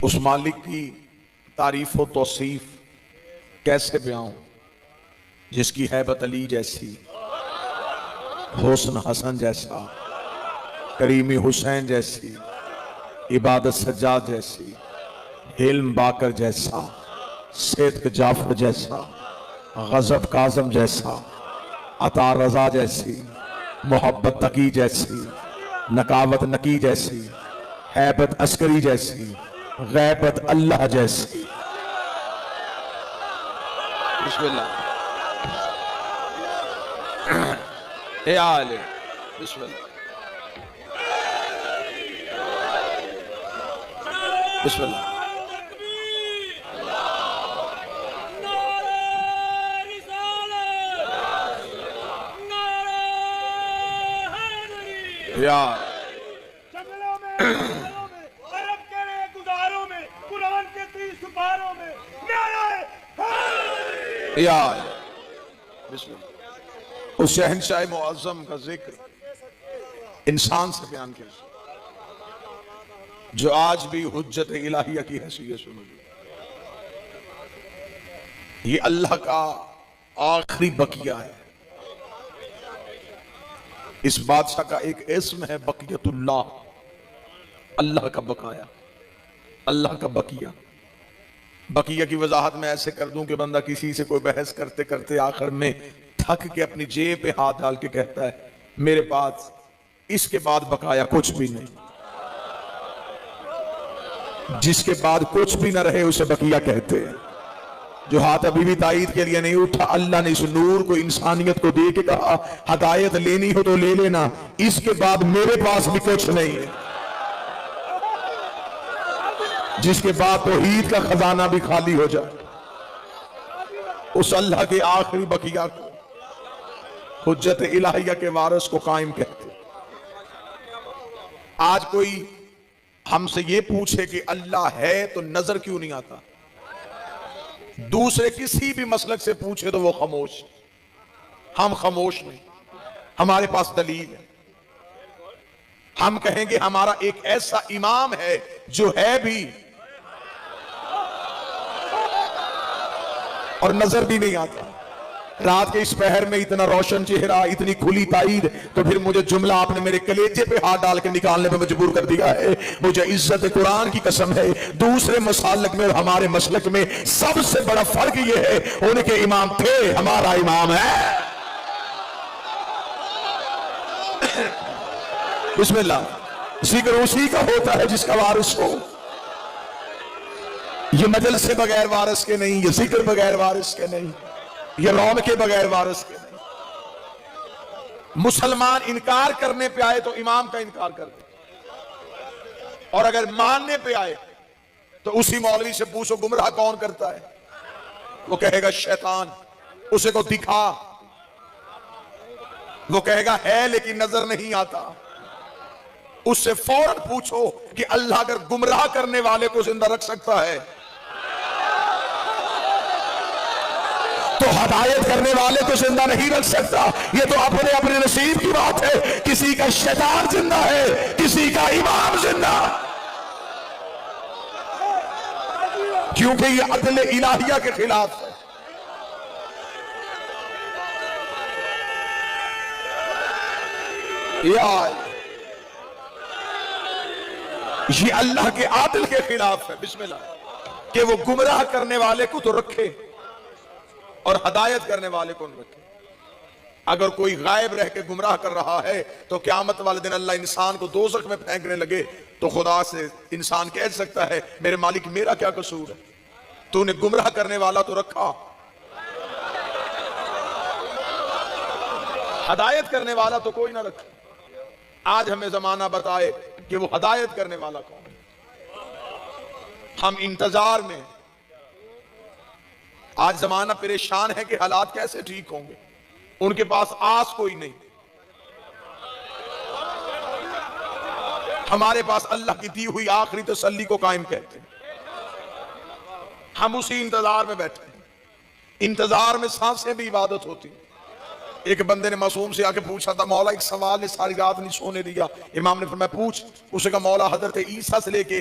اس مالک کی تعریف و توصیف کیسے بیان جس کی ہیبت علی جیسی، حسن حسن جیسا، کریمی حسین جیسی، عبادت سجاد جیسی، حلم باقر جیسا، صدق جعفر جیسا، غضب کاظم جیسا، عطا رضا جیسی، محبت تقی جیسی، نکاوت نقی جیسی، ہیبت عسکری جیسی، غیبت اللہ جیسی۔ بسم اللہ اے آلے بسم اللہ بسم اللہ یا جنگلوں میں عرب کے گزاروں میں قرآن کے 30 سپاروں میں نعرہ حیدری یا بسم اللہ۔ اس شہنشاہ معظم کا ذکر انسان سے بیان کیا جو آج بھی حجت الہیہ کی حیثیت سے موجود ہے۔ یہ اللہ کا آخری بقیہ ہے۔ اس بادشاہ کا ایک اسم ہے بقیت اللہ، اللہ کا بقایا، اللہ کا بقیہ۔ بقیہ کی وضاحت میں ایسے کر دوں کہ بندہ کسی سے کوئی بحث کرتے کرتے آخر میں تھک کے اپنی جیب پہ ہاتھ ڈال کے کہتا ہے میرے پاس اس کے بعد بقایا کچھ بھی نہیں۔ جس کے بعد کچھ بھی نہ رہے اسے بقیہ کہتے ہیں۔ جو ہاتھ ابھی بھی تائید کے لیے نہیں اٹھا، اللہ نے اس نور کو انسانیت کو دے کے کہا ہدایت لینی ہو تو لے لینا، اس کے بعد میرے پاس بھی کچھ نہیں ہے۔ جس کے بعد توحید کا خزانہ بھی خالی ہو جائے، اس اللہ کے آخری بقیہ کو حجت الہیہ کے وارث کو قائم کہتے۔ آج کوئی ہم سے یہ پوچھے کہ اللہ ہے تو نظر کیوں نہیں آتا، دوسرے کسی بھی مسلک سے پوچھے تو وہ خاموش۔ ہم خاموش نہیں، ہمارے پاس دلیل ہے۔ ہم کہیں گے ہمارا ایک ایسا امام ہے جو ہے بھی اور نظر بھی نہیں آتا۔ رات کے اس پہر میں اتنا روشن چہرہ، اتنی کھلی تائید، تو پھر مجھے جملہ آپ نے میرے کلیجے پہ ہاتھ ڈال کے نکالنے پہ مجبور کر دیا ہے۔ مجھے عزت قرآن کی قسم ہے، دوسرے مسالک میں اور ہمارے مسلک میں سب سے بڑا فرق یہ ہے ان کے امام تھے، ہمارا امام ہے۔ بسم اللہ۔ ذکر اسی کا ہوتا ہے جس کا وارث ہو۔ یہ مجلس سے بغیر وارث کے نہیں، یہ ذکر بغیر وارث کے نہیں، یہ روم کے بغیر وارث کے نہیں۔ مسلمان انکار کرنے پہ آئے تو امام کا انکار کر دے، اور اگر ماننے پہ آئے تو اسی مولوی سے پوچھو گمراہ کون کرتا ہے، وہ کہے گا شیطان۔ اسے کو دکھا، وہ کہے گا ہے لیکن نظر نہیں آتا۔ اس سے فوراً پوچھو کہ اللہ اگر گمراہ کرنے والے کو زندہ رکھ سکتا ہے تو ہدایت کرنے والے کو زندہ نہیں رکھ سکتا۔ یہ تو اپنے اپنے نصیب کی بات ہے، کسی کا شیطان زندہ ہے، کسی کا امام زندہ، کیونکہ یہ عدل الہیہ کے خلاف ہے۔ یہ اللہ کے عادل کے خلاف ہے، بسم اللہ، کہ وہ گمراہ کرنے والے کو تو رکھے اور ہدایت کرنے والے کو نہ رکھے۔ اگر کوئی غائب رہ کے گمراہ کر رہا ہے تو قیامت والے دن اللہ انسان کو دوزخ میں پھینکنے لگے تو خدا سے انسان کہہ سکتا ہے میرے مالک میرا کیا قصور ہے، تو نے گمراہ کرنے والا تو رکھا، ہدایت کرنے والا تو کوئی نہ رکھا۔ آج ہمیں زمانہ بتائے کہ وہ ہدایت کرنے والا کون ہے۔ ہم انتظار میں، آج زمانہ پریشان ہے کہ حالات کیسے ٹھیک ہوں گے، ان کے پاس آس کوئی نہیں۔ ہمارے پاس اللہ کی دی ہوئی آخری تسلی کو قائم کہتے ہیں، ہم اسی انتظار میں بیٹھے ہیں۔ انتظار میں سانسیں بھی عبادت ہوتی ہیں۔ ایک بندے نے معصوم سے آ کے پوچھا تھا مولا ایک سوال نے ساری رات نہیں سونے دیا، امام نے فرمایا پوچھ۔ اسے کہا مولا حضرت عیسیٰ سے لے کے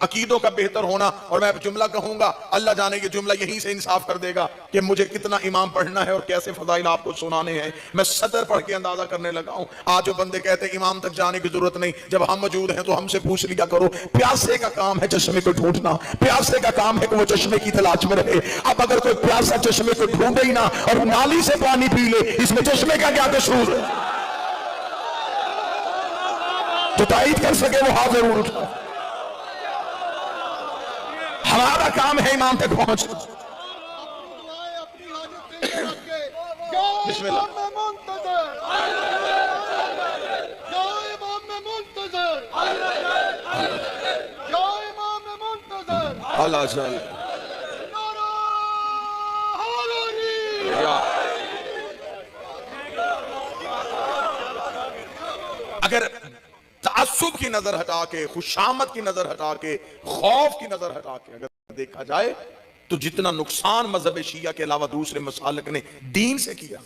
عقیدوں کا بہتر ہونا. اور میں جملہ کہوں گا, اللہ جانے یہ جملہ یہیں سے انصاف کر دے گا کہ مجھے کتنا امام پڑھنا ہے اور کیسے فضائل آپ کو سنانے ہیں. میں صدر پڑھ کے اندازہ کرنے لگا ہوں. آج جو بندے کہتے ہیں امام تک جانے کی ضرورت نہیں, جب ہم موجود ہیں تو ہم سے پوچھ لیا کرو. پیاسے کا کام ہے چشمے کو ڈھونڈنا, پیاسے کا کام ہے کہ وہ چشمے کی تلاش میں رہے. اب اگر کوئی پیاسا چشمے کو ڈھونڈے ہی نہ اور نالی سے پانی پی لے, اس میں چشمے کا کیا قصور ہے؟ جو تائید کر سکے وہ ہاتھ ضرور اٹھا. ہمارا کام ہے امام تک پہنچنا. بسم اللہ. اللہ صلی اگر تعصب کی نظر ہٹا کے, خوشامد کی نظر ہٹا کے, خوف کی نظر ہٹا کے اگر دیکھا جائے تو جتنا نقصان مذہب شیعہ کے علاوہ دوسرے مسالک نے دین سے کیا,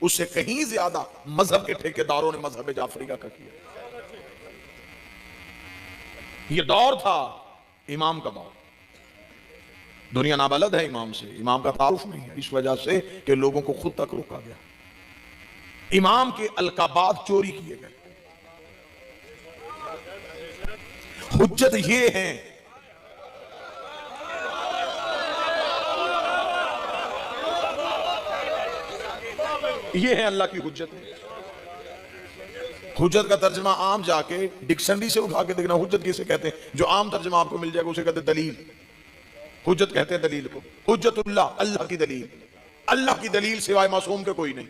اس سے کہیں زیادہ مذہب کے ٹھیکیداروں نے مذہب جعفریہ کا کیا. یہ دور تھا امام کا دور. دنیا نابلد ہے امام سے, امام کا تعارف نہیں ہے, اس وجہ سے کہ لوگوں کو خود تک روکا گیا. امام کے القابات چوری کیے گئے. حجت یہ ہے یہ ہے اللہ کی حجت. حجت کا ترجمہ عام جا کے ڈکشنری سے اٹھا کے دیکھنا. حجت کسے کہتے ہیں؟ جو عام ترجمہ آپ کو مل جائے گا اسے کہتے ہیں دلیل. حجت کہتے ہیں دلیل کو. حجت اللہ, اللہ کی دلیل. اللہ کی دلیل سوائے معصوم کے کوئی نہیں.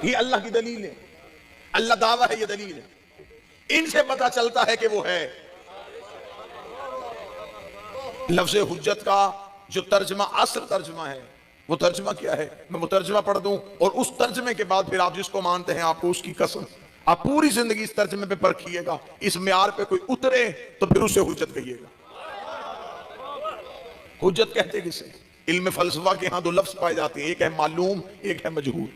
یہ اللہ کی دلیل ہے, اللہ دعویٰ ہے, یہ دلیل ہے. ان سے پتہ چلتا ہے کہ وہ ہے. لفظ حجت کا جو ترجمہ اصل ترجمہ ہے وہ ترجمہ کیا ہے؟ میں مترجمہ پڑھ دوں اور اس ترجمے کے بعد پھر آپ جس کو مانتے ہیں آپ کو اس کی قسم, آپ پوری زندگی اس ترجمے پہ پرکھیے گا, اس معیار پہ کوئی اترے تو پھر اسے حجت کہیے گا. حجت کہتے کسے؟ علم فلسفہ کے ہاں دو لفظ پائے جاتے ہیں, ایک ہے معلوم, ایک ہے مجہول.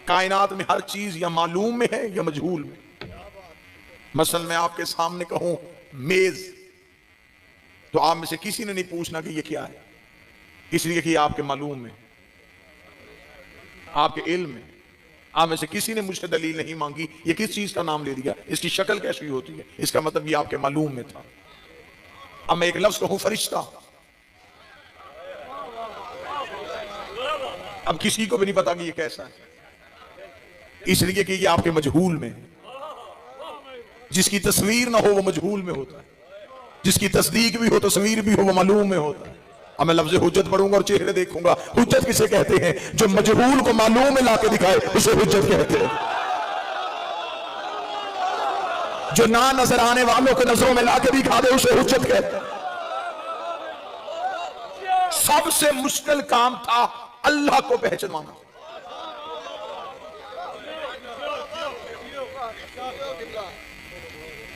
کائنات میں ہر چیز یا معلوم میں ہے یا مجہول میں. مثلا میں آپ کے سامنے کہوں میز, تو آپ میں سے کسی نے نہیں پوچھنا کہ یہ کیا ہے, اس لیے کہ یہ آپ کے معلوم میں, آپ کے علم میں. آپ میں سے کسی نے مجھ سے دلیل نہیں مانگی یہ کس چیز کا نام لے دیا, اس کی شکل کیسی ہوتی ہے, اس کا مطلب یہ آپ کے معلوم میں تھا. اب میں ایک لفظ کہوں فرشتہ, اب کسی کو بھی نہیں پتا کہ یہ کیسا ہے, اس لیے کہ یہ آپ کے مجہول میں ہے. جس کی تصویر نہ ہو وہ مجہول میں ہوتا ہے, جس کی تصدیق بھی ہو تصویر بھی ہو وہ معلوم میں ہوتا ہے. اب میں لفظ حجت پڑھوں گا اور چہرے دیکھوں گا. حجت کسے کہتے ہیں؟ جو مجہول کو معلوم میں لا کے دکھائے اسے حجت کہتے ہیں. جو نہ نظر آنے والوں کے نظروں میں لا کے دکھا دے اسے حجت کہتے ہیں. سب سے مشکل کام تھا اللہ کو پہچاننا.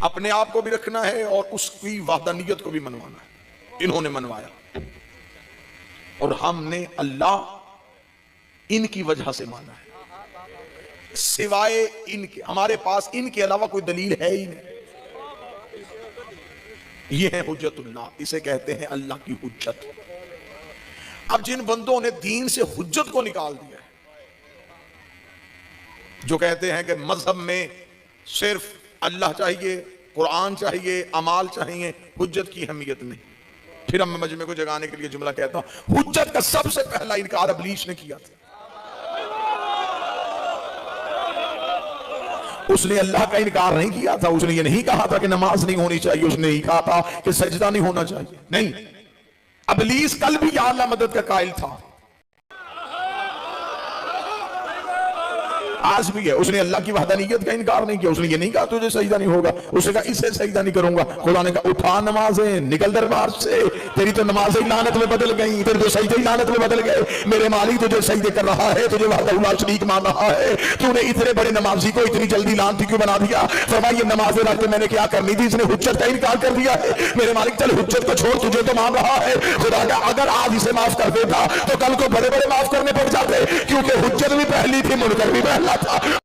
اپنے آپ کو بھی رکھنا ہے اور اس کی وحدانیت کو بھی منوانا ہے. انہوں نے منوایا اور ہم نے اللہ ان کی وجہ سے مانا ہے. سوائے ان کے ہمارے پاس ان کے علاوہ کوئی دلیل ہے ہی نہیں. یہ ہے حجت اللہ, اسے کہتے ہیں اللہ کی حجت. اب جن بندوں نے دین سے حجت کو نکال دیا ہے, جو کہتے ہیں کہ مذہب میں صرف اللہ چاہیے, قرآن چاہیے, اعمال چاہیے, حجت کی اہمیت نہیں. پھر ہم مجمع کو جگانے کے لیے جملہ کہتا ہوں, حجت کا سب سے پہلا انکار ابلیس نے کیا تھا. اس نے اللہ کا انکار نہیں کیا تھا. اس نے یہ نہیں کہا تھا کہ نماز نہیں ہونی چاہیے, اس نے یہ کہا تھا کہ سجدہ نہیں ہونا چاہیے. نہیں, ابلیس کل بھی یا اللہ مدد کا قائل تھا, آج بھی ہے. اس نے اللہ کی وحدانیت کا انکار نہیں کیا. اس نے یہ نہیں کہا تجھے سجدہ نہیں ہوگا, اس نے کہا اسے سجدہ نہیں کروں گا. خدا نے کہا اٹھا نمازیں, نکل دربار سے, تیری تو نمازیں لعنت میں بدل گئیں, تیرے تو سجدے لعنت میں بدل گئے. میرے مالک تجھے سجدے کر رہا ہے, تجھے وحدہ لا شریک مان رہا ہے. تو نے اتنے بڑے نمازی کو اتنی جلدی لعنتی کیوں بنا دیا؟ فرمایا یہ نمازیں رکھ کے میں نے کیا کرنی تھی, اس نے حجت کا انکار کر دیا ہے. میرے مالک چل حجت کو چھوڑ, تجھے تو مان رہا ہے. خدا کا اگر آج اسے معاف کر دیتا تو کل کو بڑے بڑے معاف کرنے پڑ جاتے, کیونکہ حجت بھی پہلی تھی, منکر بھی پہلا تھا.